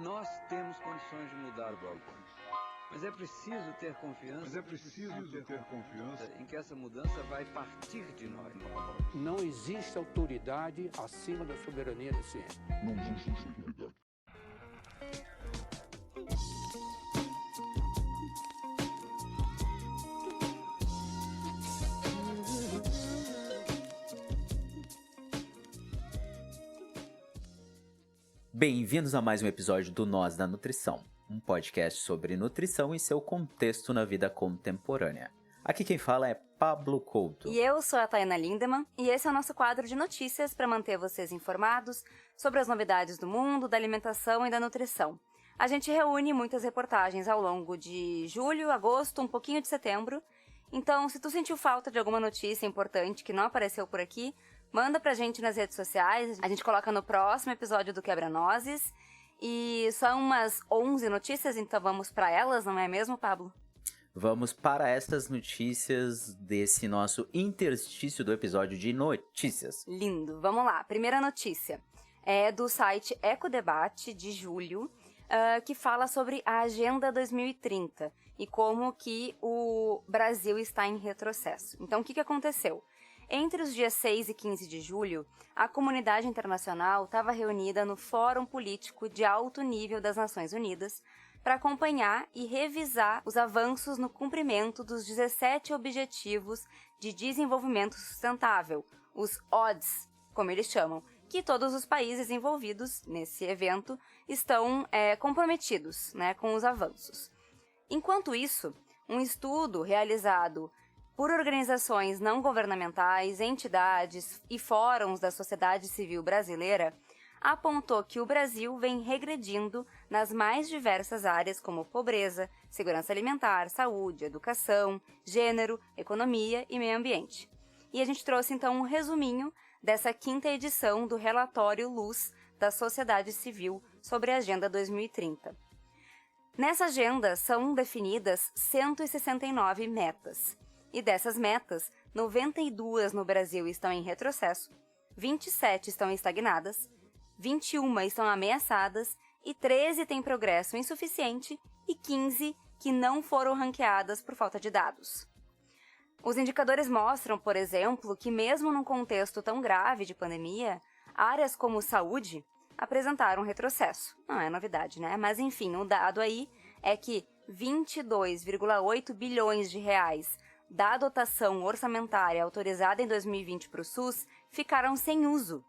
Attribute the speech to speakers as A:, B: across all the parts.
A: Nós temos condições de mudar o Balcão. Mas é preciso ter confiança. Em que essa mudança vai partir de nós.
B: Não existe autoridade acima da soberania da ciência.
C: Não existe autoridade.
D: Bem-vindos a mais um episódio do Nós da Nutrição, um podcast sobre nutrição e seu contexto na vida contemporânea. Aqui quem fala é Pablo Couto.
E: E eu sou a Tayana Lindemann, e esse é o nosso quadro de notícias para manter vocês informados sobre as novidades do mundo, da alimentação e da nutrição. A gente reúne muitas reportagens ao longo de julho, agosto, um pouquinho de setembro. Então, se tu sentiu falta de alguma notícia importante que não apareceu por aqui, manda pra gente nas redes sociais, a gente coloca no próximo episódio do Quebra-Nozes. E são umas 11 notícias, então vamos pra elas, não é mesmo, Pablo?
D: Vamos para estas notícias desse nosso interstício do episódio de notícias.
E: Lindo, vamos lá. Primeira notícia é do site Ecodebate de julho, que fala sobre a Agenda 2030 e como que o Brasil está em retrocesso. Então, o que aconteceu? Entre os dias 6 e 15 de julho, a comunidade internacional estava reunida no Fórum Político de Alto Nível das Nações Unidas para acompanhar e revisar os avanços no cumprimento dos 17 Objetivos de Desenvolvimento Sustentável, os ODS, como eles chamam, que todos os países envolvidos nesse evento estão comprometidos, né, com os avanços. Enquanto isso, um estudo realizado por organizações não governamentais, entidades e fóruns da sociedade civil brasileira, apontou que o Brasil vem regredindo nas mais diversas áreas como pobreza, segurança alimentar, saúde, educação, gênero, economia e meio ambiente. E a gente trouxe então um resuminho dessa 5ª edição do relatório Luz da Sociedade Civil sobre a Agenda 2030. Nessa agenda são definidas 169 metas. E dessas metas, 92 no Brasil estão em retrocesso, 27 estão estagnadas, 21 estão ameaçadas e 13 têm progresso insuficiente e 15 que não foram ranqueadas por falta de dados. Os indicadores mostram, por exemplo, que mesmo num contexto tão grave de pandemia, áreas como saúde apresentaram retrocesso. Não é novidade, né? Mas enfim, o dado aí é que 22,8 bilhões de reais da dotação orçamentária autorizada em 2020 para o SUS ficaram sem uso,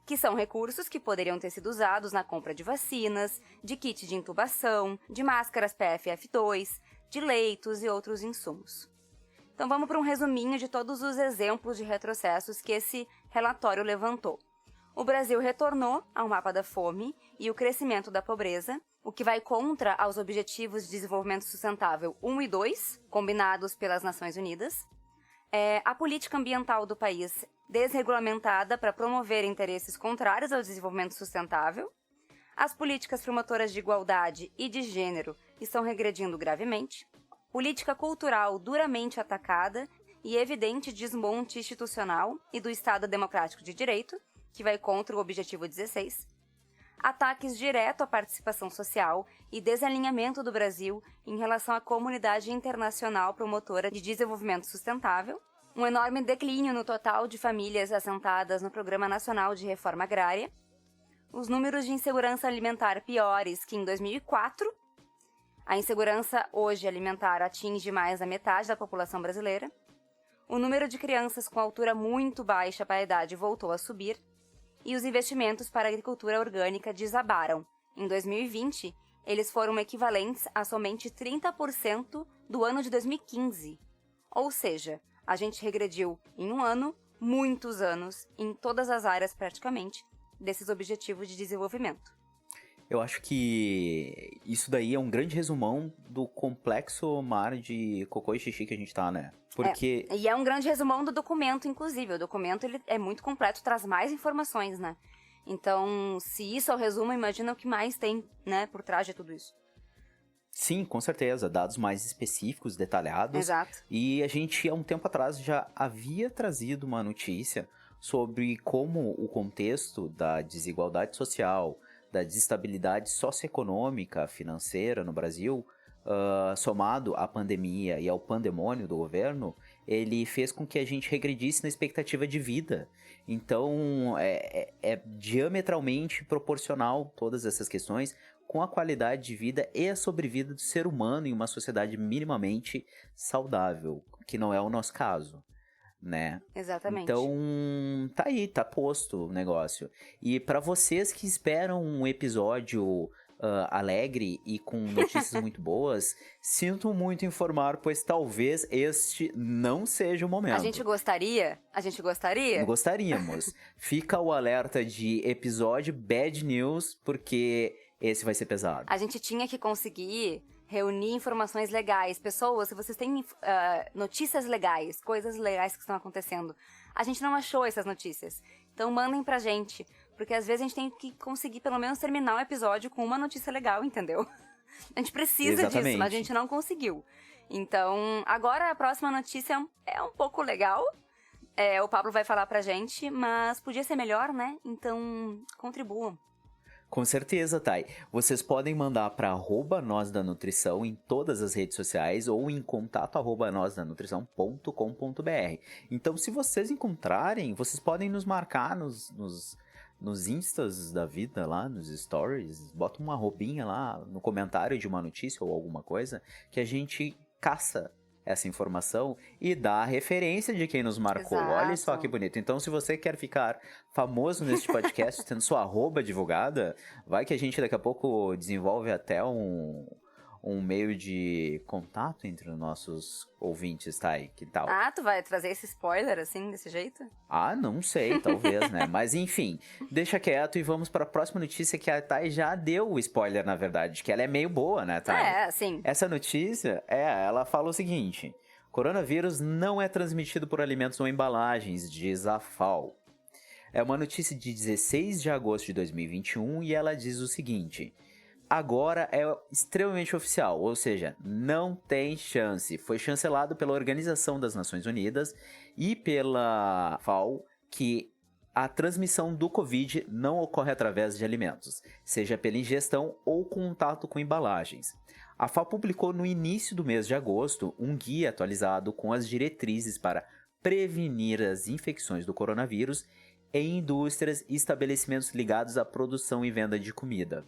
E: que são recursos que poderiam ter sido usados na compra de vacinas, de kit de intubação, de máscaras PFF2, de leitos e outros insumos. Então vamos para um resuminho de todos os exemplos de retrocessos que esse relatório levantou. O Brasil retornou ao mapa da fome e o crescimento da pobreza, o que vai contra aos Objetivos de Desenvolvimento Sustentável 1 e 2, combinados pelas Nações Unidas. A política ambiental do país desregulamentada para promover interesses contrários ao desenvolvimento sustentável. As políticas promotoras de igualdade e de gênero estão regredindo gravemente. Política cultural duramente atacada e evidente desmonte institucional e do Estado Democrático de Direito, que vai contra o Objetivo 16. Ataques direto à participação social e desalinhamento do Brasil em relação à comunidade internacional promotora de desenvolvimento sustentável, um enorme declínio no total de famílias assentadas no Programa Nacional de Reforma Agrária, os números de insegurança alimentar piores que em 2004, a insegurança hoje alimentar atinge mais da metade da população brasileira, o número de crianças com altura muito baixa para a idade voltou a subir, e os investimentos para a agricultura orgânica desabaram. Em 2020, eles foram equivalentes a somente 30% do ano de 2015. Ou seja, a gente regrediu em um ano, muitos anos, em todas as áreas praticamente, desses objetivos de desenvolvimento.
D: Eu acho que isso daí é um grande resumão do complexo mar de cocô e xixi que a gente tá, né? Porque...
E: E é um grande resumão do documento, inclusive. O documento ele é muito completo, traz mais informações, né? Então, se isso é o resumo, imagina o que mais tem, né, por trás de tudo isso.
D: Sim, com certeza. Dados mais específicos, detalhados.
E: Exato.
D: E a gente, há um tempo atrás, já havia trazido uma notícia sobre como o contexto da desigualdade social, da desestabilidade socioeconômica, financeira no Brasil, somado à pandemia e ao pandemônio do governo, ele fez com que a gente regredisse na expectativa de vida. Então, é diametralmente proporcional todas essas questões com a qualidade de vida e a sobrevida do ser humano em uma sociedade minimamente saudável, que não é o nosso caso, né?
E: Exatamente.
D: Então, tá aí, tá posto o negócio. E para vocês que esperam um episódio alegre e com notícias muito boas, sinto muito informar, pois talvez este não seja o momento.
E: A gente gostaria?
D: Gostaríamos. Fica o alerta de episódio Bad News, porque esse vai ser pesado.
E: A gente tinha que conseguir reunir informações legais. Pessoas, se vocês têm notícias legais, coisas legais que estão acontecendo, a gente não achou essas notícias. Então mandem pra gente. Porque às vezes a gente tem que conseguir pelo menos terminar o episódio com uma notícia legal, entendeu? A gente precisa disso, mas a gente não conseguiu. Então, agora a próxima notícia é um pouco legal. O Pablo vai falar pra gente, mas podia ser melhor, né? Então, contribuam.
D: Com certeza, Thay. Vocês podem mandar para @nozdanutrição em todas as redes sociais ou em contato @nozdanutrição.com.br. Então, se vocês encontrarem, vocês podem nos marcar nos instas da vida lá, nos stories, bota uma arrobinha lá no comentário de uma notícia ou alguma coisa, que a gente caça essa informação e dá a referência de quem nos marcou.
E: Exato.
D: Olha só que bonito. Então, se você quer ficar famoso neste podcast, tendo sua arroba divulgada, vai que a gente daqui a pouco desenvolve até um meio de contato entre os nossos ouvintes, Thay, que tal?
E: Ah, tu vai trazer esse spoiler assim, desse jeito?
D: Ah, não sei, talvez, né? Mas enfim, deixa quieto e vamos para a próxima notícia que a Thay já deu o spoiler, na verdade, que ela é meio boa, né, Thay?
E: Sim.
D: Essa notícia, ela fala o seguinte: coronavírus não é transmitido por alimentos ou embalagens, diz a FAO. É uma notícia de 16 de agosto de 2021 e ela diz o seguinte: agora é extremamente oficial, ou seja, não tem chance. Foi chancelado pela Organização das Nações Unidas e pela FAO que a transmissão do Covid não ocorre através de alimentos, seja pela ingestão ou contato com embalagens. A FAO publicou no início do mês de agosto um guia atualizado com as diretrizes para prevenir as infecções do coronavírus em indústrias e estabelecimentos ligados à produção e venda de comida.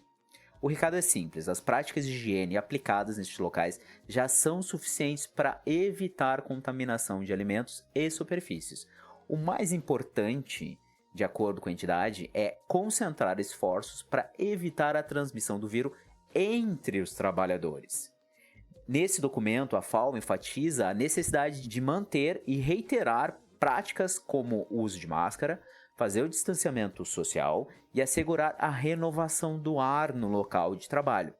D: O recado é simples: as práticas de higiene aplicadas nestes locais já são suficientes para evitar contaminação de alimentos e superfícies. O mais importante, de acordo com a entidade, é concentrar esforços para evitar a transmissão do vírus entre os trabalhadores. Nesse documento, a FAO enfatiza a necessidade de manter e reiterar práticas como o uso de máscara, fazer o distanciamento social e assegurar a renovação do ar no local de trabalho,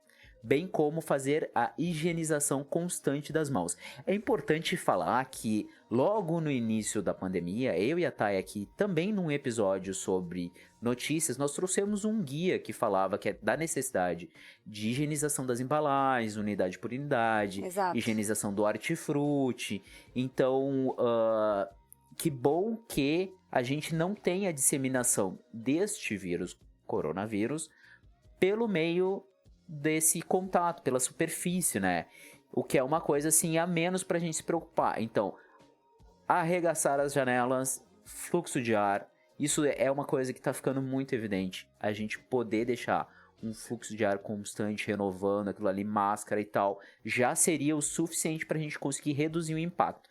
D: bem como fazer a higienização constante das mãos. É importante falar que logo no início da pandemia, eu e a Thay aqui, também num episódio sobre notícias, nós trouxemos um guia que falava que da necessidade de higienização das embalagens, unidade por unidade,
E: Exato.
D: Higienização do hortifruti. Então, que bom que a gente não tem a disseminação deste vírus, coronavírus, pelo meio desse contato, pela superfície, né? O que é uma coisa, assim, a menos pra gente se preocupar. Então, arregaçar as janelas, fluxo de ar, isso é uma coisa que tá ficando muito evidente. A gente poder deixar um fluxo de ar constante, renovando aquilo ali, máscara e tal, já seria o suficiente pra gente conseguir reduzir o impacto.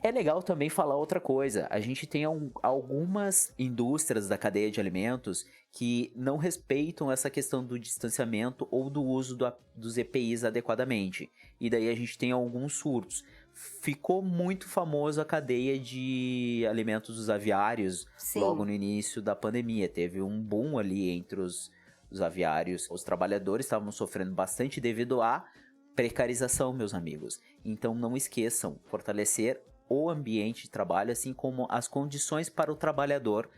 D: É legal também falar outra coisa. A gente tem algumas indústrias da cadeia de alimentos que não respeitam essa questão do distanciamento ou do uso dos EPIs adequadamente. E daí a gente tem alguns surtos. Ficou muito famoso a cadeia de alimentos dos aviários. Sim. Logo no início da pandemia. Teve um boom ali entre os aviários. Os trabalhadores estavam sofrendo bastante devido à precarização, meus amigos. Então não esqueçam, fortalecer o ambiente de trabalho, assim como as condições para o trabalhador,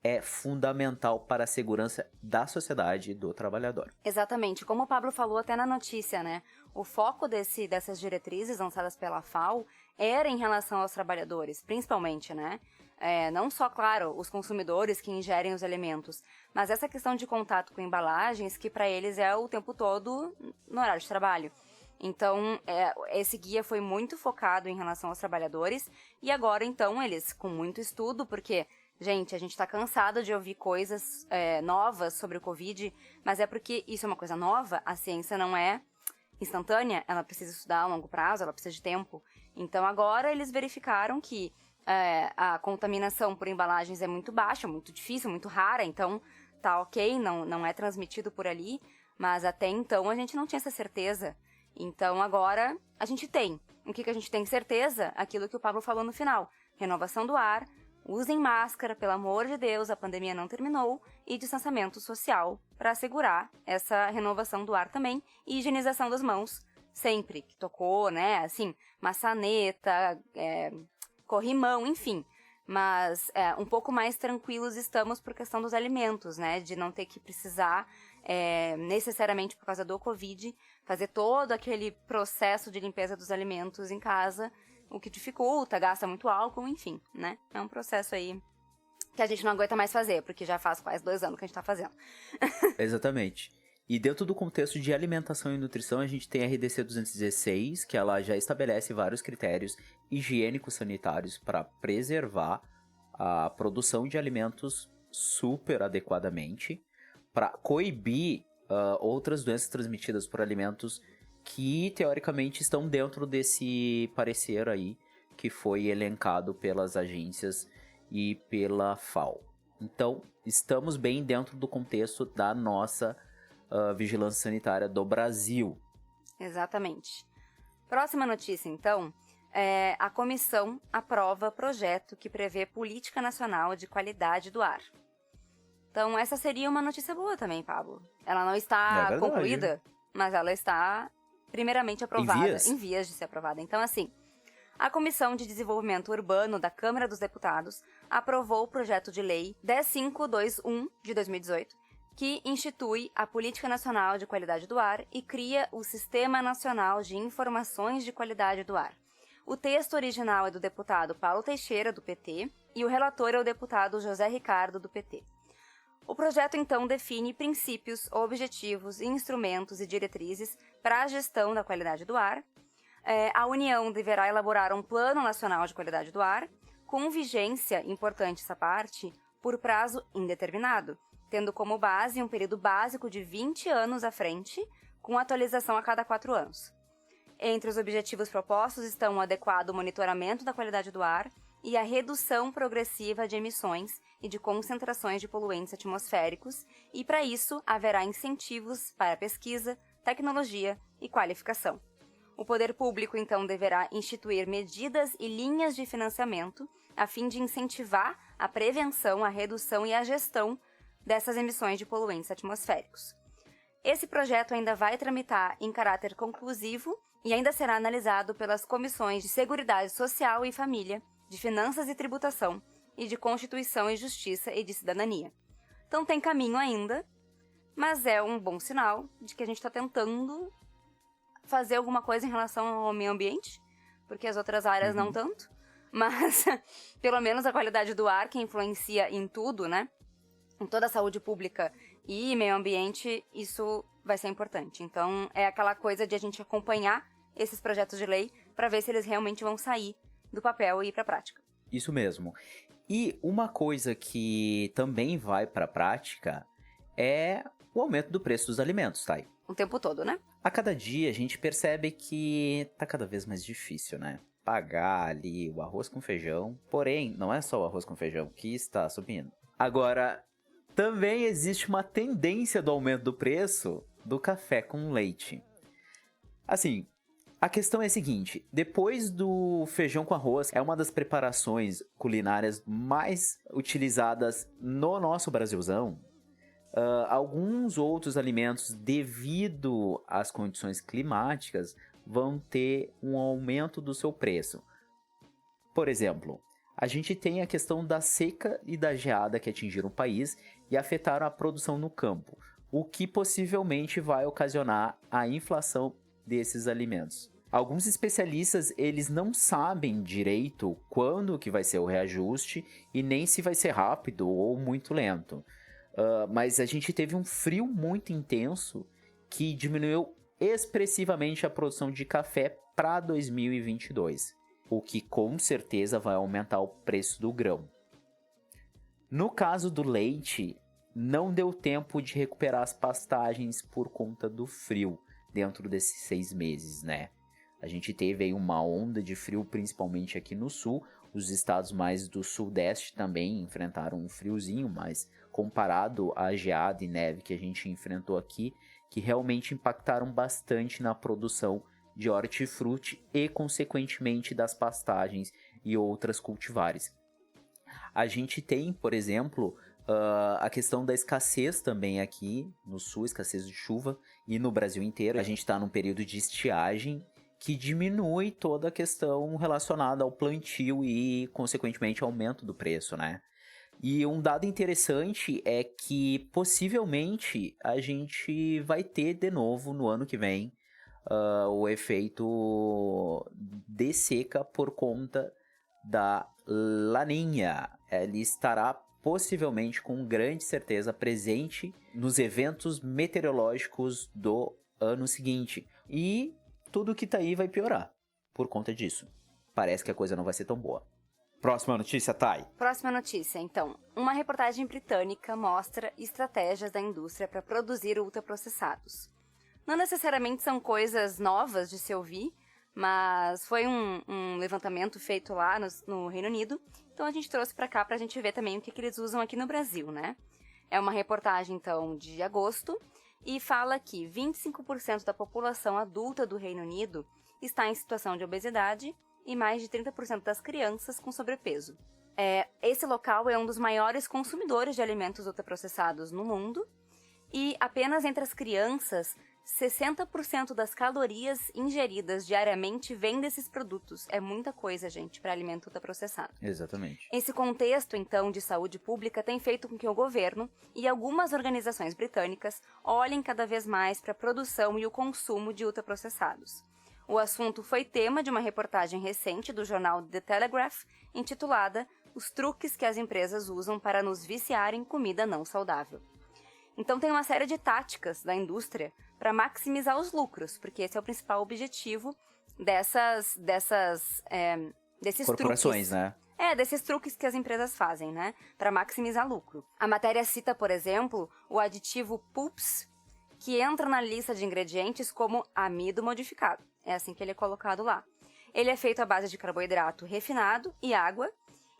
D: é fundamental para a segurança da sociedade e do trabalhador.
E: Exatamente, como o Pablo falou até na notícia, né? O foco dessas diretrizes lançadas pela FAO era em relação aos trabalhadores, principalmente, né? não só, claro, os consumidores que ingerem os alimentos, mas essa questão de contato com embalagens que para eles é o tempo todo no horário de trabalho. Então, esse guia foi muito focado em relação aos trabalhadores e agora, então, eles, com muito estudo, porque, gente, a gente está cansado de ouvir coisas novas sobre o Covid, mas é porque isso é uma coisa nova, a ciência não é instantânea, ela precisa estudar a longo prazo, ela precisa de tempo. Então, agora eles verificaram que a contaminação por embalagens é muito baixa, muito difícil, muito rara, então tá ok, não é transmitido por ali, mas até então a gente não tinha essa certeza. Então agora a gente tem. O que a gente tem certeza? Aquilo que o Pablo falou no final. Renovação do ar, usem máscara, pelo amor de Deus, a pandemia não terminou, e distanciamento social para assegurar essa renovação do ar também, e higienização das mãos, sempre que tocou, né, assim, maçaneta, corrimão, enfim. Mas um pouco mais tranquilos estamos por questão dos alimentos, né, de não ter que precisar, necessariamente por causa do Covid, fazer todo aquele processo de limpeza dos alimentos em casa, o que dificulta, gasta muito álcool, enfim, né? É um processo aí que a gente não aguenta mais fazer, porque já faz quase 2 anos que a gente tá fazendo.
D: Exatamente. E dentro do contexto de alimentação e nutrição, a gente tem a RDC 216, que ela já estabelece vários critérios higiênicos sanitários para preservar a produção de alimentos super adequadamente, para coibir outras doenças transmitidas por alimentos que, teoricamente, estão dentro desse parecer aí, que foi elencado pelas agências e pela FAO. Então, estamos bem dentro do contexto da nossa vigilância sanitária do Brasil.
E: Exatamente. Próxima notícia, então, a comissão aprova projeto que prevê política nacional de qualidade do ar. Então, essa seria uma notícia boa também, Pablo. Ela não está concluída, mas ela está primeiramente aprovada, em vias de ser aprovada. Então, assim, a Comissão de Desenvolvimento Urbano da Câmara dos Deputados aprovou o projeto de lei 10521 de 2018, que institui a Política Nacional de Qualidade do Ar e cria o Sistema Nacional de Informações de Qualidade do Ar. O texto original é do deputado Paulo Teixeira, do PT, e o relator é o deputado José Ricardo, do PT. O projeto, então, define princípios, objetivos, instrumentos e diretrizes para a gestão da qualidade do ar. A União deverá elaborar um Plano Nacional de Qualidade do Ar, com vigência, importante essa parte, por prazo indeterminado, tendo como base um período básico de 20 anos à frente, com atualização a cada 4 anos. Entre os objetivos propostos estão o adequado monitoramento da qualidade do ar e a redução progressiva de emissões e de concentrações de poluentes atmosféricos, e para isso haverá incentivos para pesquisa, tecnologia e qualificação. O poder público, então, deverá instituir medidas e linhas de financiamento a fim de incentivar a prevenção, a redução e a gestão dessas emissões de poluentes atmosféricos. Esse projeto ainda vai tramitar em caráter conclusivo e ainda será analisado pelas comissões de Seguridade Social e Família, de Finanças e Tributação, e de Constituição e Justiça e de Cidadania. Então tem caminho ainda, mas é um bom sinal de que a gente está tentando fazer alguma coisa em relação ao meio ambiente, porque as outras áreas não tanto, mas pelo menos a qualidade do ar, que influencia em tudo, né? Em toda a saúde pública e meio ambiente, isso vai ser importante. Então é aquela coisa de a gente acompanhar esses projetos de lei para ver se eles realmente vão sair do papel e ir para a prática.
D: Isso mesmo. E uma coisa que também vai para a prática é o aumento do preço dos alimentos, Thay.
E: O tempo todo, né?
D: A cada dia a gente percebe que tá cada vez mais difícil, né? Pagar ali o arroz com feijão. Porém, não é só o arroz com feijão que está subindo. Agora, também existe uma tendência do aumento do preço do café com leite. Assim, a questão é a seguinte, depois do feijão com arroz, é uma das preparações culinárias mais utilizadas no nosso Brasilzão. Alguns outros alimentos, devido às condições climáticas, vão ter um aumento do seu preço. Por exemplo, a gente tem a questão da seca e da geada que atingiram o país e afetaram a produção no campo, o que possivelmente vai ocasionar a inflação desses alimentos. Alguns especialistas, eles não sabem direito quando que vai ser o reajuste e nem se vai ser rápido ou muito lento. Mas a gente teve um frio muito intenso que diminuiu expressivamente a produção de café para 2022, o que com certeza vai aumentar o preço do grão. No caso do leite, não deu tempo de recuperar as pastagens por conta do frio dentro desses 6 meses, né? A gente teve aí uma onda de frio, principalmente aqui no sul. Os estados mais do sudeste também enfrentaram um friozinho, mas comparado à geada e neve que a gente enfrentou aqui, que realmente impactaram bastante na produção de hortifruti e, consequentemente, das pastagens e outras cultivares. A gente tem, por exemplo, a questão da escassez também aqui no sul, escassez de chuva, e no Brasil inteiro. A gente está num período de estiagem, que diminui toda a questão relacionada ao plantio e, consequentemente, aumento do preço, né? E um dado interessante é que, possivelmente, a gente vai ter de novo, no ano que vem, o efeito de seca por conta da Laninha. Ele estará, possivelmente, com grande certeza, presente nos eventos meteorológicos do ano seguinte. E tudo que tá aí vai piorar por conta disso. Parece que a coisa não vai ser tão boa. Próxima notícia, Thay.
E: Próxima notícia, então. Uma reportagem britânica mostra estratégias da indústria para produzir ultraprocessados. Não necessariamente são coisas novas de se ouvir, mas foi um levantamento feito lá no Reino Unido, então a gente trouxe para cá para a gente ver também o que eles usam aqui no Brasil, né? É uma reportagem, então, de agosto, e fala que 25% da população adulta do Reino Unido está em situação de obesidade e mais de 30% das crianças com sobrepeso. Esse local é um dos maiores consumidores de alimentos ultraprocessados no mundo e apenas entre as crianças, 60% das calorias ingeridas diariamente vêm desses produtos. É muita coisa, gente, para alimento ultraprocessado.
D: Exatamente.
E: Esse contexto, então, de saúde pública tem feito com que o governo e algumas organizações britânicas olhem cada vez mais para a produção e o consumo de ultraprocessados. O assunto foi tema de uma reportagem recente do jornal The Telegraph, intitulada Os truques que as empresas usam para nos viciar em comida não saudável. Então tem uma série de táticas da indústria para maximizar os lucros, porque esse é o principal objetivo desses
D: corporações,
E: truques.
D: Né?
E: Desses truques que as empresas fazem, né? Para maximizar lucro. A matéria cita, por exemplo, o aditivo PUPS, que entra na lista de ingredientes como amido modificado. É assim que ele é colocado lá. Ele é feito à base de carboidrato refinado e água,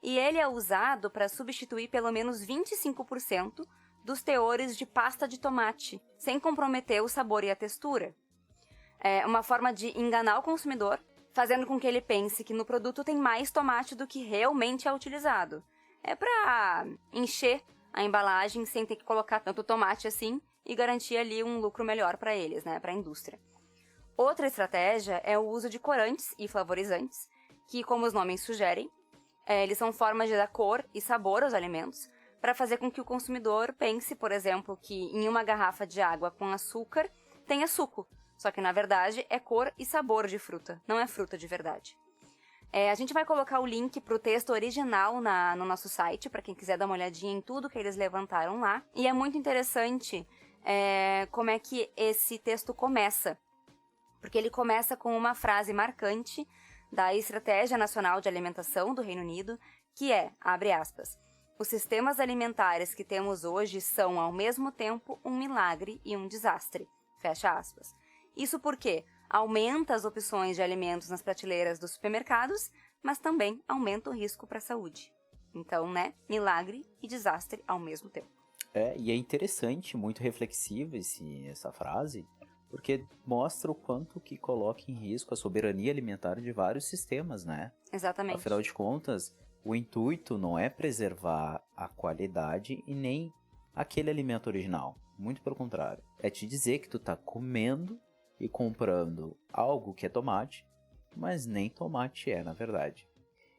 E: e ele é usado para substituir pelo menos 25% dos teores de pasta de tomate, sem comprometer o sabor e a textura. É uma forma de enganar o consumidor, fazendo com que ele pense que no produto tem mais tomate do que realmente é utilizado. É para encher a embalagem sem ter que colocar tanto tomate assim e garantir ali um lucro melhor para eles, né, para a indústria. Outra estratégia é o uso de corantes e flavorizantes, que, como os nomes sugerem, eles são formas de dar cor e sabor aos alimentos, para fazer com que o consumidor pense, por exemplo, que em uma garrafa de água com açúcar tenha suco, só que na verdade é cor e sabor de fruta, não é fruta de verdade. A gente vai colocar o link para o texto original no nosso site, para quem quiser dar uma olhadinha em tudo que eles levantaram lá. E é muito interessante como é que esse texto começa, porque ele começa com uma frase marcante da Estratégia Nacional de Alimentação do Reino Unido, que é, abre aspas, os sistemas alimentares que temos hoje são, ao mesmo tempo, um milagre e um desastre. Fecha aspas. Isso porque aumenta as opções de alimentos nas prateleiras dos supermercados, mas também aumenta o risco para a saúde. Então, né, milagre e desastre ao mesmo tempo.
D: E é interessante, muito reflexiva essa frase, porque mostra o quanto que coloca em risco a soberania alimentar de vários sistemas, né?
E: Exatamente.
D: Afinal de contas, o intuito não é preservar a qualidade e nem aquele alimento original. Muito pelo contrário. É te dizer que tu tá comendo e comprando algo que é tomate, mas nem tomate é, na verdade.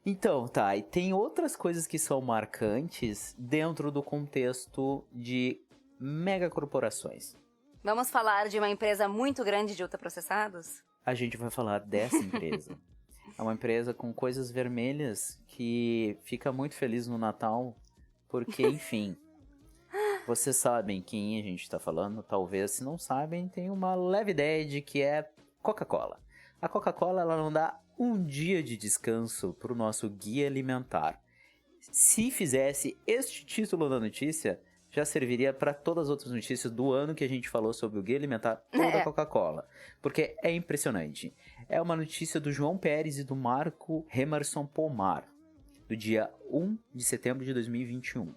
D: Então, tá, e tem outras coisas que são marcantes dentro do contexto de megacorporações.
E: Vamos falar de uma empresa muito grande de ultraprocessados?
D: a gente vai falar dessa empresa. É uma empresa com coisas vermelhas que fica muito feliz no Natal, porque, enfim, vocês sabem quem a gente está falando, talvez, se não sabem, tem uma leve ideia de que é Coca-Cola. A Coca-Cola, ela não dá um dia de descanso para o nosso guia alimentar. Se fizesse este título da notícia, já serviria para todas as outras notícias do ano que a gente falou sobre o guia alimentar ou da Coca-Cola. Porque é impressionante. É uma notícia do João Pérez e do Marco Emerson Pomar, do dia 1 de setembro de 2021.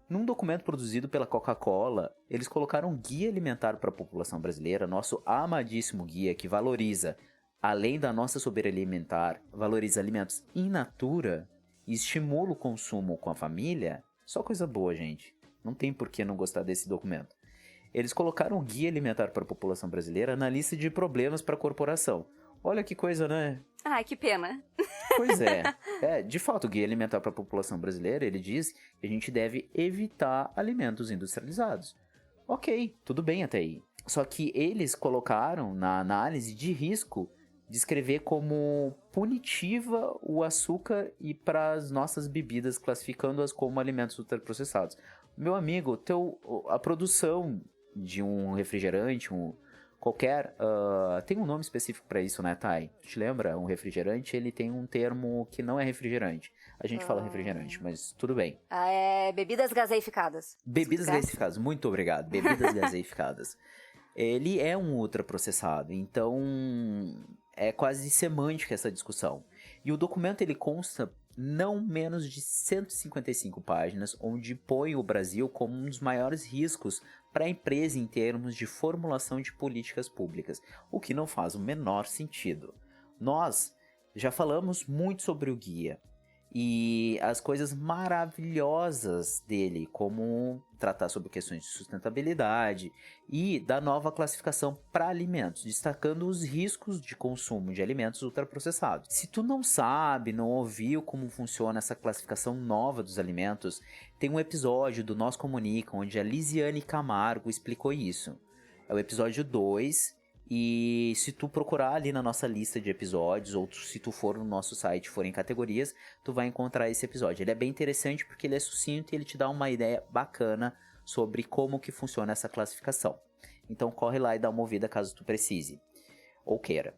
D: Num documento produzido pela Coca-Cola, eles colocaram um guia alimentar para a população brasileira, nosso amadíssimo guia que valoriza, além da nossa soberania alimentar, valoriza alimentos in natura e estimula o consumo com a família. Só coisa boa, gente. Não tem por que não gostar desse documento. Eles colocaram o guia alimentar para a população brasileira na lista de problemas para a corporação. Olha que coisa, né?
E: Ai, que pena.
D: Pois é. De fato, o guia alimentar para a população brasileira, ele diz que a gente deve evitar alimentos industrializados. Ok, tudo bem até aí. Só que eles colocaram na análise de risco descrever como punitiva o açúcar e para as nossas bebidas, classificando-as como alimentos ultraprocessados. Meu amigo, a produção de um refrigerante, qualquer... tem um nome específico para isso, né, Thay? Te lembra? Um refrigerante, ele tem um termo que não é refrigerante. A gente fala refrigerante, mas tudo bem.
E: É bebidas gaseificadas.
D: Bebidas gaseificadas, muito obrigado. Bebidas gaseificadas. Ele é um ultraprocessado, então é quase semântica essa discussão. E o documento, ele consta não menos de 155 páginas, onde põe o Brasil como um dos maiores riscos para a empresa em termos de formulação de políticas públicas, o que não faz o menor sentido. Nós já falamos muito sobre o guia e as coisas maravilhosas dele, como tratar sobre questões de sustentabilidade e da nova classificação para alimentos, destacando os riscos de consumo de alimentos ultraprocessados. Se tu não sabe, não ouviu como funciona essa classificação nova dos alimentos, tem um episódio do Nós Comunica, onde a Lisiane Camargo explicou isso. É o episódio 2, e se tu procurar ali na nossa lista de episódios, ou se tu for no nosso site, for em categorias, tu vai encontrar esse episódio. Ele é bem interessante porque ele é sucinto e ele te dá uma ideia bacana sobre como que funciona essa classificação. Então corre lá e dá uma ouvida caso tu precise, ou queira.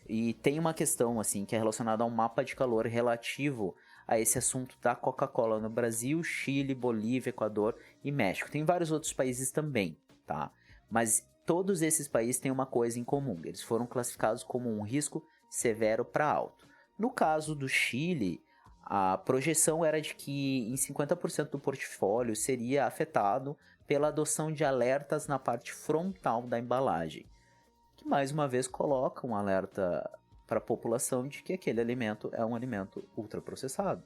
D: E tem uma questão assim que é relacionada a um mapa de calor relativo a esse assunto da Coca-Cola no Brasil, Chile, Bolívia, Equador e México. Tem vários outros países também, tá? Mas todos esses países têm uma coisa em comum. Eles foram classificados como um risco severo para alto. No caso do Chile, a projeção era de que em 50% do portfólio seria afetado pela adoção de alertas na parte frontal da embalagem, que mais uma vez coloca um alerta para a população de que aquele alimento é um alimento ultraprocessado.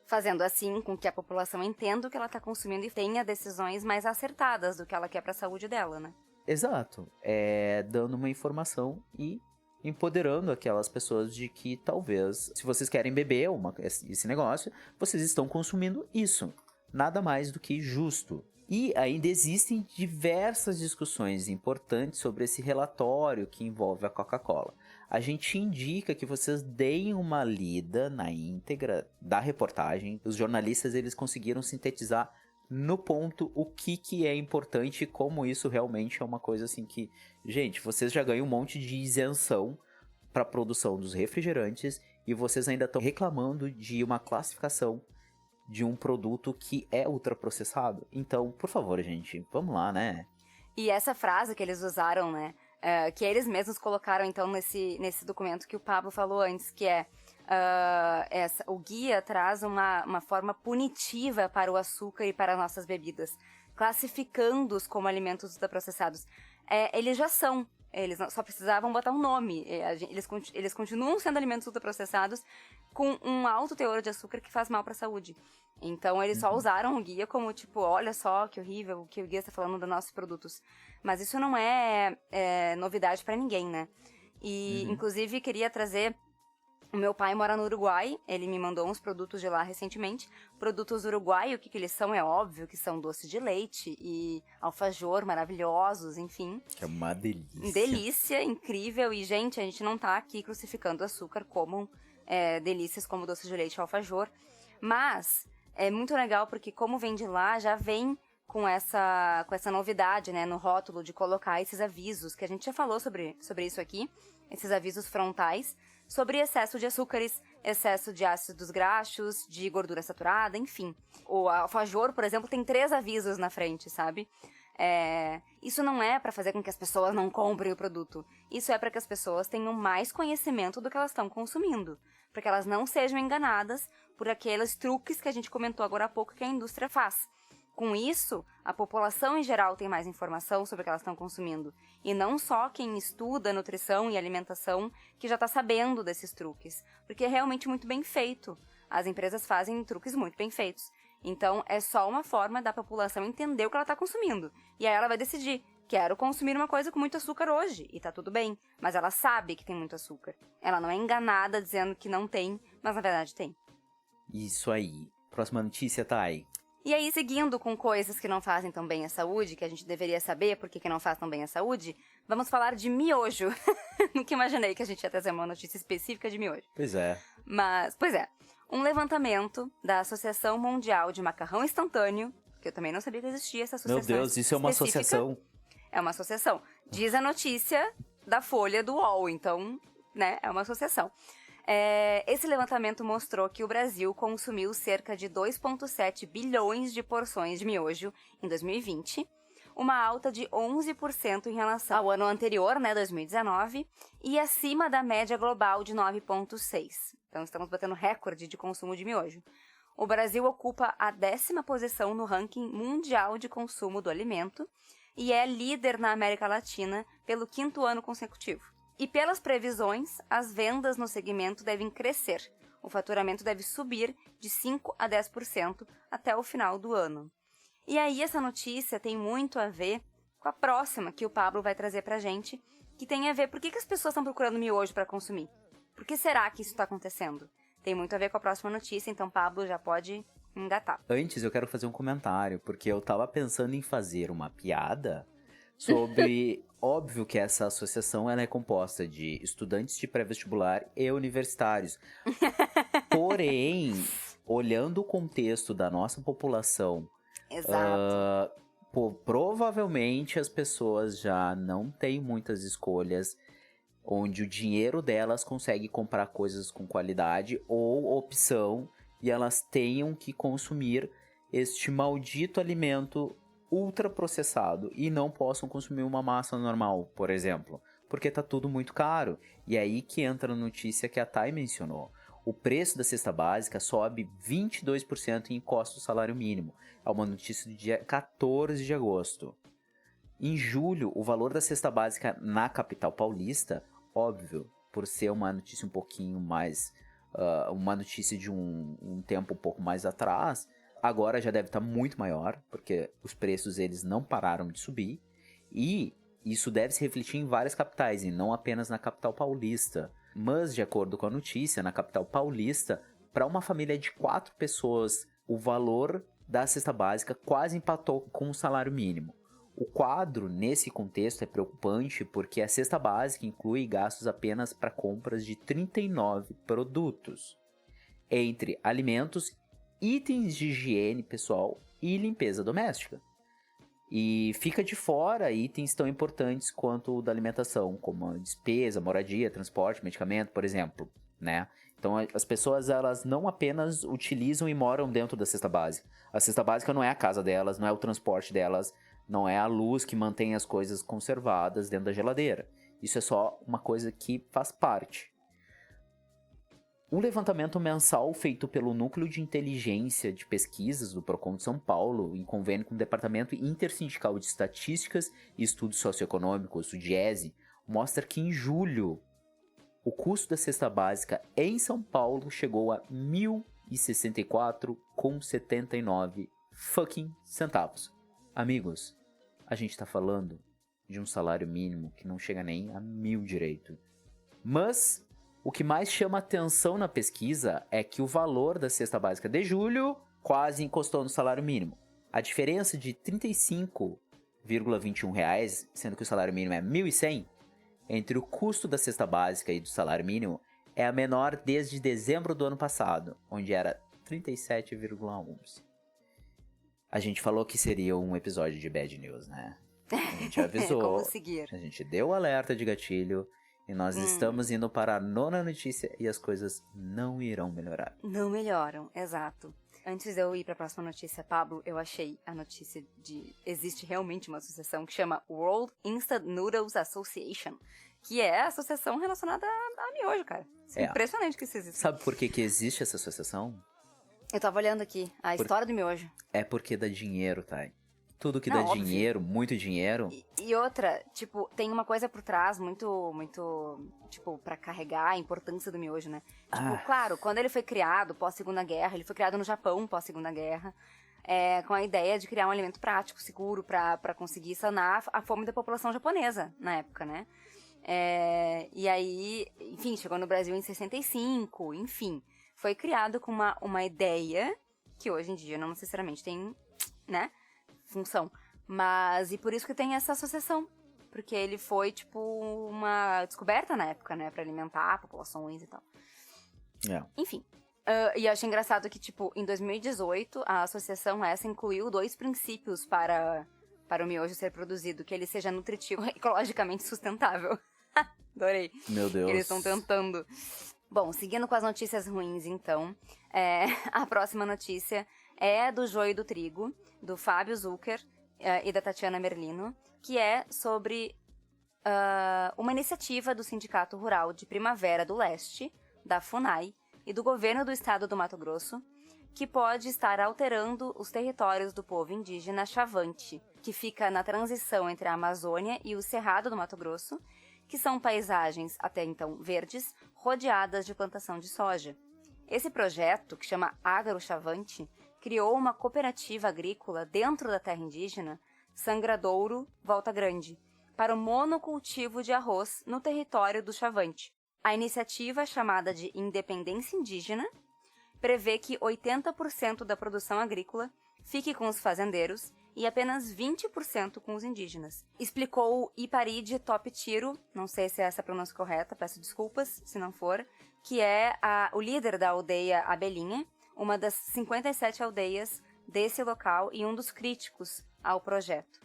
E: Fazendo assim com que a população entenda o que ela está consumindo e tenha decisões mais acertadas do que ela quer para a saúde dela, né?
D: Exato, dando uma informação e empoderando aquelas pessoas de que talvez, se vocês querem beber esse negócio, vocês estão consumindo isso. Nada mais do que justo. E ainda existem diversas discussões importantes sobre esse relatório que envolve a Coca-Cola. A gente indica que vocês deem uma lida na íntegra da reportagem. Os jornalistas, eles conseguiram sintetizar no ponto o que é importante e como isso realmente é uma coisa assim que... Gente, vocês já ganham um monte de isenção para a produção dos refrigerantes e vocês ainda estão reclamando de uma classificação de um produto que é ultraprocessado. Então, por favor, gente, vamos lá, né?
E: E essa frase que eles usaram, né? Que eles mesmos colocaram, então, nesse documento que o Pablo falou antes, que é... o guia traz uma forma punitiva para o açúcar e para as nossas bebidas, classificando-os como alimentos ultraprocessados. Eles já são, eles só precisavam botar um nome. Eles continuam sendo alimentos ultraprocessados com um alto teor de açúcar que faz mal para a saúde. Então eles só usaram o guia como tipo, olha só que horrível o que o guia está falando dos nossos produtos. Mas isso não é novidade para ninguém, né? E inclusive queria trazer O meu pai mora no Uruguai, ele me mandou uns produtos de lá recentemente. Produtos uruguai, o que eles são é óbvio que são doce de leite e alfajor maravilhosos, enfim.
D: Que é uma delícia.
E: Delícia, incrível. E, gente, a gente não tá aqui crucificando açúcar como delícias como doce de leite e alfajor. Mas é muito legal porque como vem de lá, já vem com essa novidade, né, no rótulo de colocar esses avisos, que a gente já falou sobre isso aqui, esses avisos frontais, sobre excesso de açúcares, excesso de ácidos graxos, de gordura saturada, enfim. O alfajor, por exemplo, tem 3 avisos na frente, sabe? Isso não é para fazer com que as pessoas não comprem o produto. Isso é para que as pessoas tenham mais conhecimento do que elas estão consumindo. Para que elas não sejam enganadas por aqueles truques que a gente comentou agora há pouco que a indústria faz. Com isso, a população em geral tem mais informação sobre o que elas estão consumindo. E não só quem estuda nutrição e alimentação que já está sabendo desses truques. Porque é realmente muito bem feito. As empresas fazem truques muito bem feitos. Então, é só uma forma da população entender o que ela está consumindo. E aí ela vai decidir, quero consumir uma coisa com muito açúcar hoje. E tá tudo bem. Mas ela sabe que tem muito açúcar. Ela não é enganada dizendo que não tem, mas na verdade tem.
D: Isso aí. Próxima notícia, Thay.
E: E aí, seguindo com coisas que não fazem tão bem à saúde, que a gente deveria saber por que não faz tão bem à saúde, vamos falar de miojo. Nunca imaginei que a gente ia trazer uma notícia específica de miojo.
D: Pois é.
E: Mas, pois é, um levantamento da Associação Mundial de Macarrão Instantâneo, que eu também não sabia que existia essa associação.
D: Meu Deus, isso é uma associação?
E: É uma associação. Diz a notícia da Folha do UOL, então, né, é uma associação. Esse levantamento mostrou que o Brasil consumiu cerca de 2,7 bilhões de porções de miojo em 2020, uma alta de 11% em relação ao ano anterior, né, 2019, e acima da média global de 9,6%. Então estamos batendo recorde de consumo de miojo. O Brasil ocupa a 10ª posição no ranking mundial de consumo do alimento e é líder na América Latina pelo 5º ano consecutivo. E pelas previsões, as vendas no segmento devem crescer. O faturamento deve subir de 5% a 10% até o final do ano. E aí essa notícia tem muito a ver com a próxima que o Pablo vai trazer pra gente, que tem a ver por que as pessoas estão procurando miojo para consumir. Por que será que isso está acontecendo? Tem muito a ver com a próxima notícia, então Pablo já pode engatar.
D: Antes eu quero fazer um comentário, porque eu tava pensando em fazer uma piada sobre... Óbvio que essa associação ela é composta de estudantes de pré-vestibular e universitários. Porém, olhando o contexto da nossa população,
E: Exato.
D: Provavelmente as pessoas já não têm muitas escolhas onde o dinheiro delas consegue comprar coisas com qualidade ou opção e elas tenham que consumir este maldito alimento ultraprocessado e não possam consumir uma massa normal, por exemplo, porque tá tudo muito caro. E é aí que entra a notícia que a Thay mencionou. O preço da cesta básica sobe 22% e encosta o salário mínimo. É uma notícia do dia 14 de agosto. Em julho, o valor da cesta básica na capital paulista, óbvio, por ser uma notícia um pouquinho mais... uma notícia de um tempo um pouco mais atrás... Agora já deve estar muito maior, porque os preços eles não pararam de subir. E isso deve se refletir em várias capitais, e não apenas na capital paulista. Mas, de acordo com a notícia, na capital paulista, para uma família de 4 pessoas, o valor da cesta básica quase empatou com o salário mínimo. O quadro, nesse contexto, é preocupante porque a cesta básica inclui gastos apenas para compras de 39 produtos, entre alimentos, itens de higiene pessoal e limpeza doméstica. E fica de fora itens tão importantes quanto o da alimentação, como a despesa, moradia, transporte, medicamento, por exemplo, né? Então as pessoas elas não apenas utilizam e moram dentro da cesta básica. A cesta básica não é a casa delas, não é o transporte delas, não é a luz que mantém as coisas conservadas dentro da geladeira. Isso é só uma coisa que faz parte. Um levantamento mensal feito pelo Núcleo de Inteligência de Pesquisas do Procon de São Paulo, em convênio com o Departamento Intersindical de Estatísticas e Estudos Socioeconômicos, o DIESE, mostra que em julho o custo da cesta básica em São Paulo chegou a R$ 1.064,79 fucking centavos. Amigos, a gente tá falando de um salário mínimo que não chega nem a 1.000 direito. Mas O que mais chama atenção na pesquisa é que o valor da cesta básica de julho quase encostou no salário mínimo. A diferença de R$ 35,21, sendo que o salário mínimo é R$ 1.100, entre o custo da cesta básica e do salário mínimo é a menor desde dezembro do ano passado, onde era 37,11. A gente falou que seria um episódio de bad news, né? A gente avisou,
E: Como seguir?
D: a gente deu o alerta de gatilho e nós estamos indo para a 9ª notícia e as coisas não irão melhorar.
E: Não melhoram, exato. Antes de eu ir para a próxima notícia, Pablo, eu achei a notícia de... Existe realmente uma associação que chama World Instant Noodles Association, que é a associação relacionada a miojo, cara. É impressionante que isso existe.
D: Sabe por que existe essa associação?
E: Eu tava olhando aqui a história do miojo.
D: É porque dá dinheiro, tá? Tudo que dá
E: óbvio.
D: dinheiro, muito dinheiro.
E: E outra, tipo, tem uma coisa por trás muito, tipo, pra carregar a importância do miojo, né? Tipo, claro, quando ele foi criado pós-Segunda Guerra, ele foi criado no Japão pós-Segunda Guerra, com a ideia de criar um alimento prático, seguro, pra conseguir sanar a fome da população japonesa na época, né? E aí, enfim, chegou no Brasil em 65, enfim. Foi criado com uma ideia que hoje em dia não necessariamente tem, né, função. Mas, e por isso que tem essa associação. Porque ele foi, tipo, uma descoberta na época, né, pra alimentar populações e tal. Enfim. E eu achei engraçado que, tipo, em 2018, a associação essa incluiu 2 princípios para o miojo ser produzido. Que ele seja nutritivo e ecologicamente sustentável. Adorei.
D: Meu Deus.
E: Eles estão tentando. Bom, seguindo com as notícias ruins, então, a próxima notícia é do Joio e do Trigo, do Fábio Zucker e da Tatiana Merlino, que é sobre uma iniciativa do Sindicato Rural de Primavera do Leste, da FUNAI, e do governo do estado do Mato Grosso, que pode estar alterando os territórios do povo indígena Chavante, que fica na transição entre a Amazônia e o Cerrado do Mato Grosso, que são paisagens, até então verdes, rodeadas de plantação de soja. Esse projeto, que chama Agro Chavante, criou uma cooperativa agrícola dentro da terra indígena, Sangradouro Volta Grande, para o monocultivo de arroz no território do Chavante. A iniciativa, chamada de Independência Indígena, prevê que 80% da produção agrícola fique com os fazendeiros e apenas 20% com os indígenas. Explicou Iparide Top Tiro, não sei se é essa a pronúncia correta, peço desculpas se não for, que é o líder da aldeia Abelhinha, uma das 57 aldeias desse local e um dos críticos ao projeto.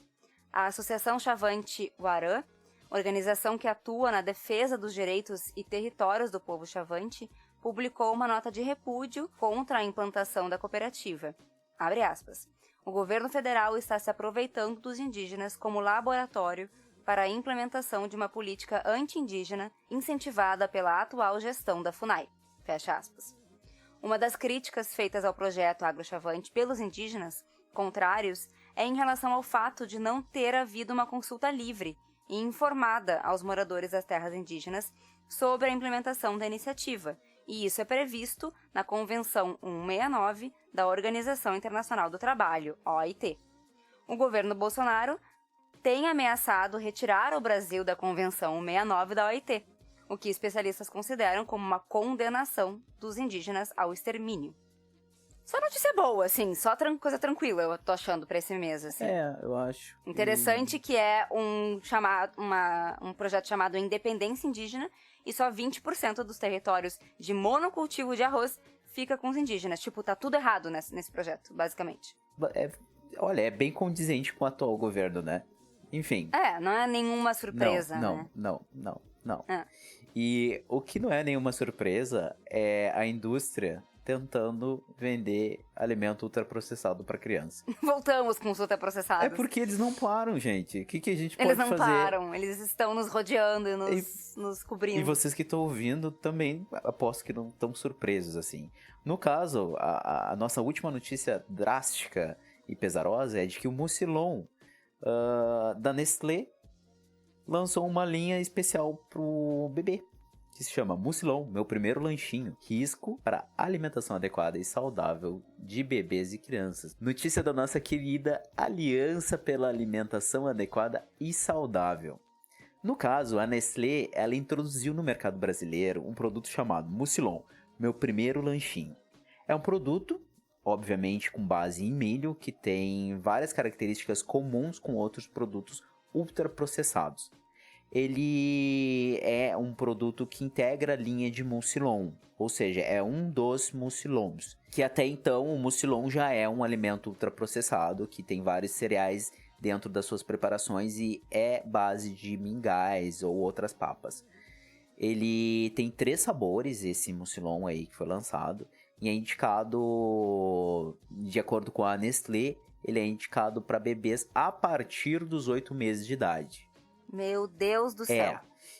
E: A Associação Chavante Warã, organização que atua na defesa dos direitos e territórios do povo Chavante, publicou uma nota de repúdio contra a implantação da cooperativa. Abre aspas. O governo federal está se aproveitando dos indígenas como laboratório para a implementação de uma política anti-indígena incentivada pela atual gestão da FUNAI. Fecha aspas. Uma das críticas feitas ao projeto Agro Chavante pelos indígenas contrários é em relação ao fato de não ter havido uma consulta livre e informada aos moradores das terras indígenas sobre a implementação da iniciativa, e isso é previsto na Convenção 169 da Organização Internacional do Trabalho, OIT. O governo Bolsonaro tem ameaçado retirar o Brasil da Convenção 169 da OIT, o que especialistas consideram como uma condenação dos indígenas ao extermínio. Só notícia boa, assim, só coisa tranquila, eu tô achando pra esse mês, assim.
D: Eu acho.
E: Interessante que é um projeto chamado Independência Indígena e só 20% dos territórios de monocultivo de arroz fica com os indígenas. Tipo, tá tudo errado nesse projeto, basicamente.
D: Olha, é bem condizente com o atual governo, né? Enfim.
E: Não é nenhuma surpresa, né?
D: Não. E o que não é nenhuma surpresa é a indústria tentando vender alimento ultraprocessado para criança.
E: Voltamos com os ultraprocessados.
D: É porque eles não param, gente. O que a gente pode fazer?
E: Eles não param, eles estão nos rodeando e nos cobrindo.
D: E vocês que estão ouvindo também, aposto que não estão surpresos, assim. No caso, a nossa última notícia drástica e pesarosa é de que o Mucilon da Nestlé lançou uma linha especial pro bebê, que se chama Mucilon, meu primeiro lanchinho. Risco para alimentação adequada e saudável de bebês e crianças. Notícia da nossa querida Aliança pela Alimentação Adequada e Saudável. No caso, a Nestlé, ela introduziu no mercado brasileiro um produto chamado Mucilon, meu primeiro lanchinho. É um produto, obviamente, com base em milho, que tem várias características comuns com outros produtos ultraprocessados. Ele é um produto que integra a linha de Mucilon, ou seja, é um dos Mucilons, que até então o Mucilon já é um alimento ultraprocessado, que tem vários cereais dentro das suas preparações e é base de mingais ou outras papas. Ele tem 3 sabores, esse Mucilon aí que foi lançado, e é indicado, de acordo com a Nestlé, ele é indicado para bebês a partir dos 8 meses de idade.
E: Meu Deus do céu.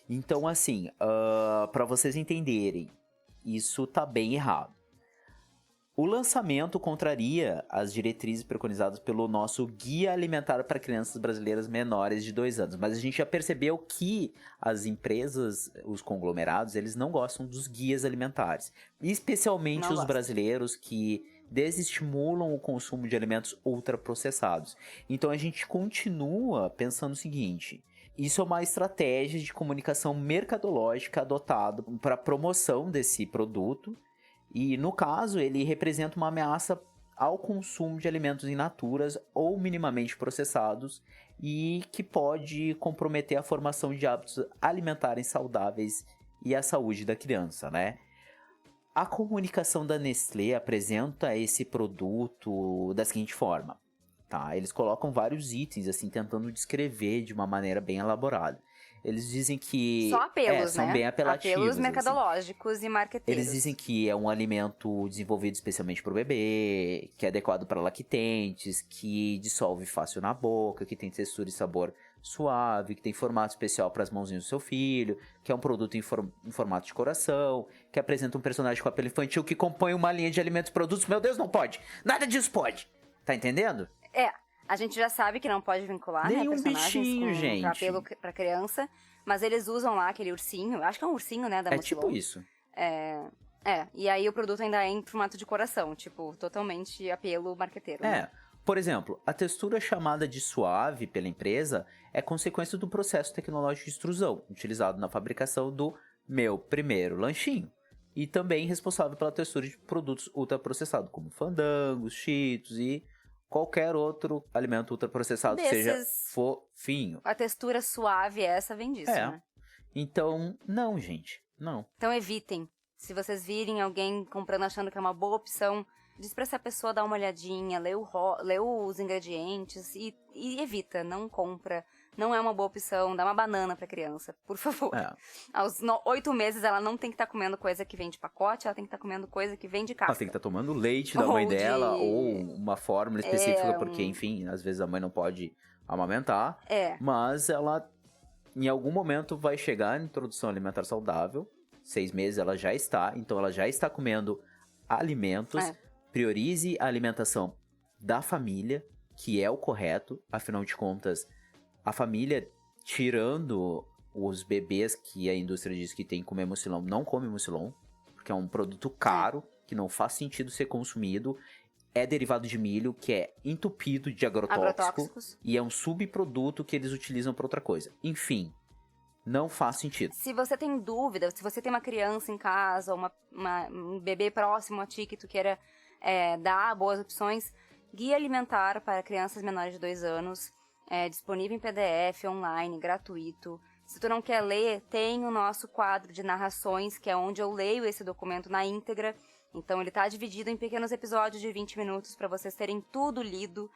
D: Então assim, para vocês entenderem, isso tá bem errado. O lançamento contraria as diretrizes preconizadas pelo nosso Guia Alimentar para Crianças Brasileiras Menores de 2 anos. Mas a gente já percebeu que as empresas, os conglomerados, eles não gostam dos guias alimentares. Especialmente os brasileiros que desestimulam o consumo de alimentos ultraprocessados. Então a gente continua pensando o seguinte: isso é uma estratégia de comunicação mercadológica adotada para a promoção desse produto. E, no caso, ele representa uma ameaça ao consumo de alimentos in naturas ou minimamente processados e que pode comprometer a formação de hábitos alimentares saudáveis e a saúde da criança, né? A comunicação da Nestlé apresenta esse produto da seguinte forma, tá? Eles colocam vários itens, assim, tentando descrever de uma maneira bem elaborada. Eles dizem que...
E: Só apelos,
D: são
E: né?
D: bem apelativos.
E: Apelos mercadológicos
D: assim.
E: E marqueteiros.
D: Eles dizem que é um alimento desenvolvido especialmente para o bebê, que é adequado para lactentes, que dissolve fácil na boca, que tem textura e sabor suave, que tem formato especial para as mãozinhas do seu filho, que é um produto em formato de coração, que apresenta um personagem com apelo infantil, que compõe uma linha de alimentos e produtos. Meu Deus, não pode! Nada disso pode! Tá entendendo?
E: A gente já sabe que não pode vincular,
D: nenhum
E: né, personagens
D: bichinho, gente.
E: Com apelo pra criança, mas eles usam lá aquele ursinho, acho que é um ursinho, né, da Mucilon.
D: Tipo isso.
E: E aí o produto ainda é em formato de coração, tipo, totalmente apelo marqueteiro. Né?
D: Por exemplo, a textura chamada de suave pela empresa é consequência do processo tecnológico de extrusão, utilizado na fabricação do meu primeiro lanchinho. E também responsável pela textura de produtos ultraprocessados, como fandangos, cheetos e qualquer outro alimento ultraprocessado que seja fofinho.
E: A textura suave essa vem disso, né?
D: Então, não, gente, não.
E: Então evitem. Se vocês virem alguém comprando achando que é uma boa opção, diz pra essa pessoa dar uma olhadinha, lê os ingredientes e evita, não compra. Não é uma boa opção, dá uma banana pra criança, por favor. Aos 8 meses ela não tem que estar comendo coisa que vem de pacote, ela tem que estar comendo coisa que vem de casca.
D: Ela tem que estar tomando leite da mãe dela, ou uma fórmula específica, porque, enfim, às vezes a mãe não pode amamentar. Mas ela, em algum momento, vai chegar em introdução alimentar saudável. 6 meses ela já está, então ela já está comendo alimentos. Priorize a alimentação da família, que é o correto, afinal de contas, a família, tirando os bebês que a indústria diz que tem que comer Mucilon, não come Mucilon, porque é um produto caro, que não faz sentido ser consumido, é derivado de milho, que é entupido de agrotóxicos, e é um subproduto que eles utilizam para outra coisa. Enfim, não faz sentido.
E: Se você tem dúvida, se você tem uma criança em casa, ou um bebê próximo a ti que tu queira dar boas opções, Guia Alimentar para Crianças Menores de 2 anos, disponível em PDF, online, gratuito. Se tu não quer ler, tem o nosso quadro de narrações, que é onde eu leio esse documento na íntegra. Então ele está dividido em pequenos episódios de 20 minutos para vocês terem tudo lido,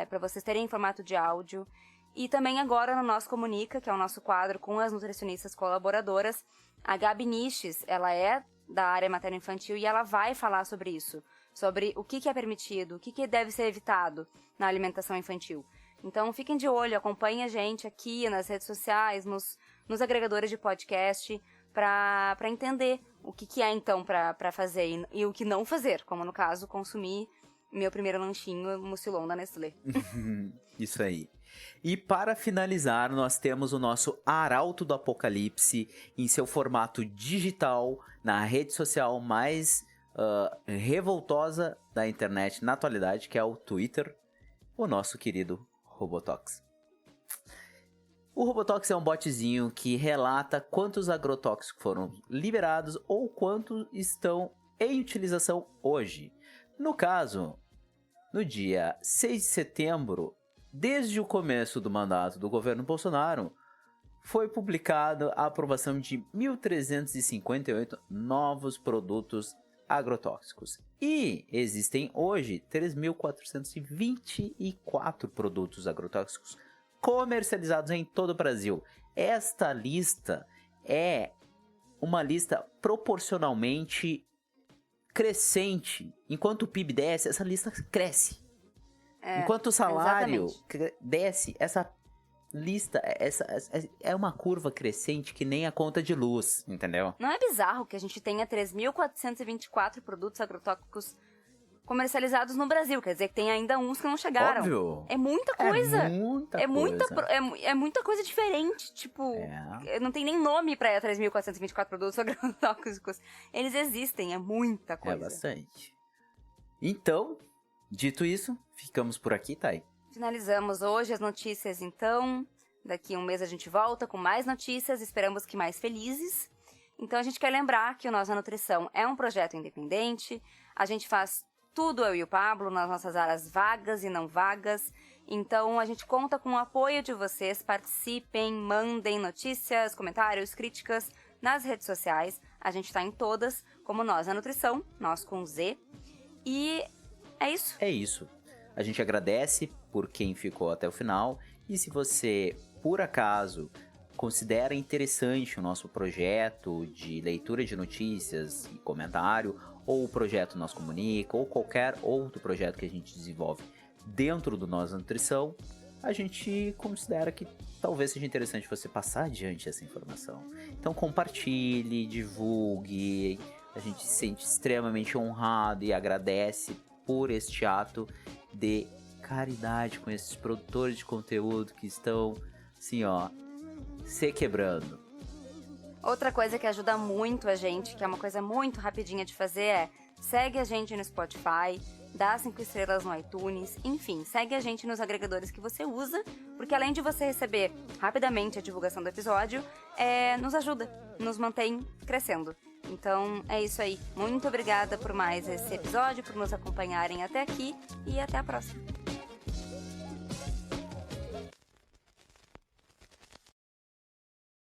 E: para vocês terem em formato de áudio. E também agora no Nosso Comunica, que é o nosso quadro com as nutricionistas colaboradoras, a Gabi Niches, ela é da área materno-infantil e ela vai falar sobre isso, sobre o que é permitido, o que deve ser evitado na alimentação infantil. Então fiquem de olho, acompanhem a gente aqui nas redes sociais, nos agregadores de podcast, para entender o que é então para fazer e o que não fazer, como no caso consumir meu primeiro lanchinho Mucilon da Nestlé.
D: Isso aí. E para finalizar, nós temos o nosso Arauto do Apocalipse em seu formato digital, na rede social mais revoltosa da internet na atualidade, que é o Twitter, o nosso querido Robotox. O Robotox é um botzinho que relata quantos agrotóxicos foram liberados ou quantos estão em utilização hoje. No caso, no dia 6 de setembro, desde o começo do mandato do governo Bolsonaro, foi publicada a aprovação de 1.358 novos produtos agrotóxicos. E existem hoje 3.424 produtos agrotóxicos comercializados em todo o Brasil. Esta lista é uma lista proporcionalmente crescente. Enquanto o PIB desce, essa lista cresce. Enquanto o salário desce, essa lista é uma curva crescente que nem a conta de luz, entendeu?
E: Não é bizarro que a gente tenha 3.424 produtos agrotóxicos comercializados no Brasil? Quer dizer que tem ainda uns que não chegaram.
D: Óbvio.
E: É muita coisa.
D: É
E: muita coisa diferente. Tipo, não tem nem nome pra 3.424 produtos agrotóxicos. Eles existem, é muita coisa.
D: É bastante. Então, dito isso, ficamos por aqui, Thay.
E: Finalizamos hoje as notícias, então. Daqui a um mês a gente volta com mais notícias, esperamos que mais felizes. Então a gente quer lembrar que o Nós na Nutrição é um projeto independente. A gente faz tudo, eu e o Pablo, nas nossas áreas vagas e não vagas. Então a gente conta com o apoio de vocês. Participem, mandem notícias, comentários, críticas nas redes sociais. A gente tá em todas, como Nós na Nutrição, nós com Z. E é isso.
D: É isso. A gente agradece por quem ficou até o final. E se você, por acaso, considera interessante o nosso projeto de leitura de notícias e comentário, ou o projeto Nós Comunica, ou qualquer outro projeto que a gente desenvolve dentro do Nós na Nutrição, a gente considera que talvez seja interessante você passar adiante essa informação. Então compartilhe, divulgue. A gente se sente extremamente honrado e agradece por este ato de caridade com esses produtores de conteúdo que estão, assim, ó, se quebrando.
E: Outra coisa que ajuda muito a gente, que é uma coisa muito rapidinha de fazer, é segue a gente no Spotify, dá 5 estrelas no iTunes, enfim, segue a gente nos agregadores que você usa, porque além de você receber rapidamente a divulgação do episódio, nos ajuda, nos mantém crescendo. Então é isso aí. Muito obrigada por mais esse episódio, por nos acompanharem até aqui e até a próxima.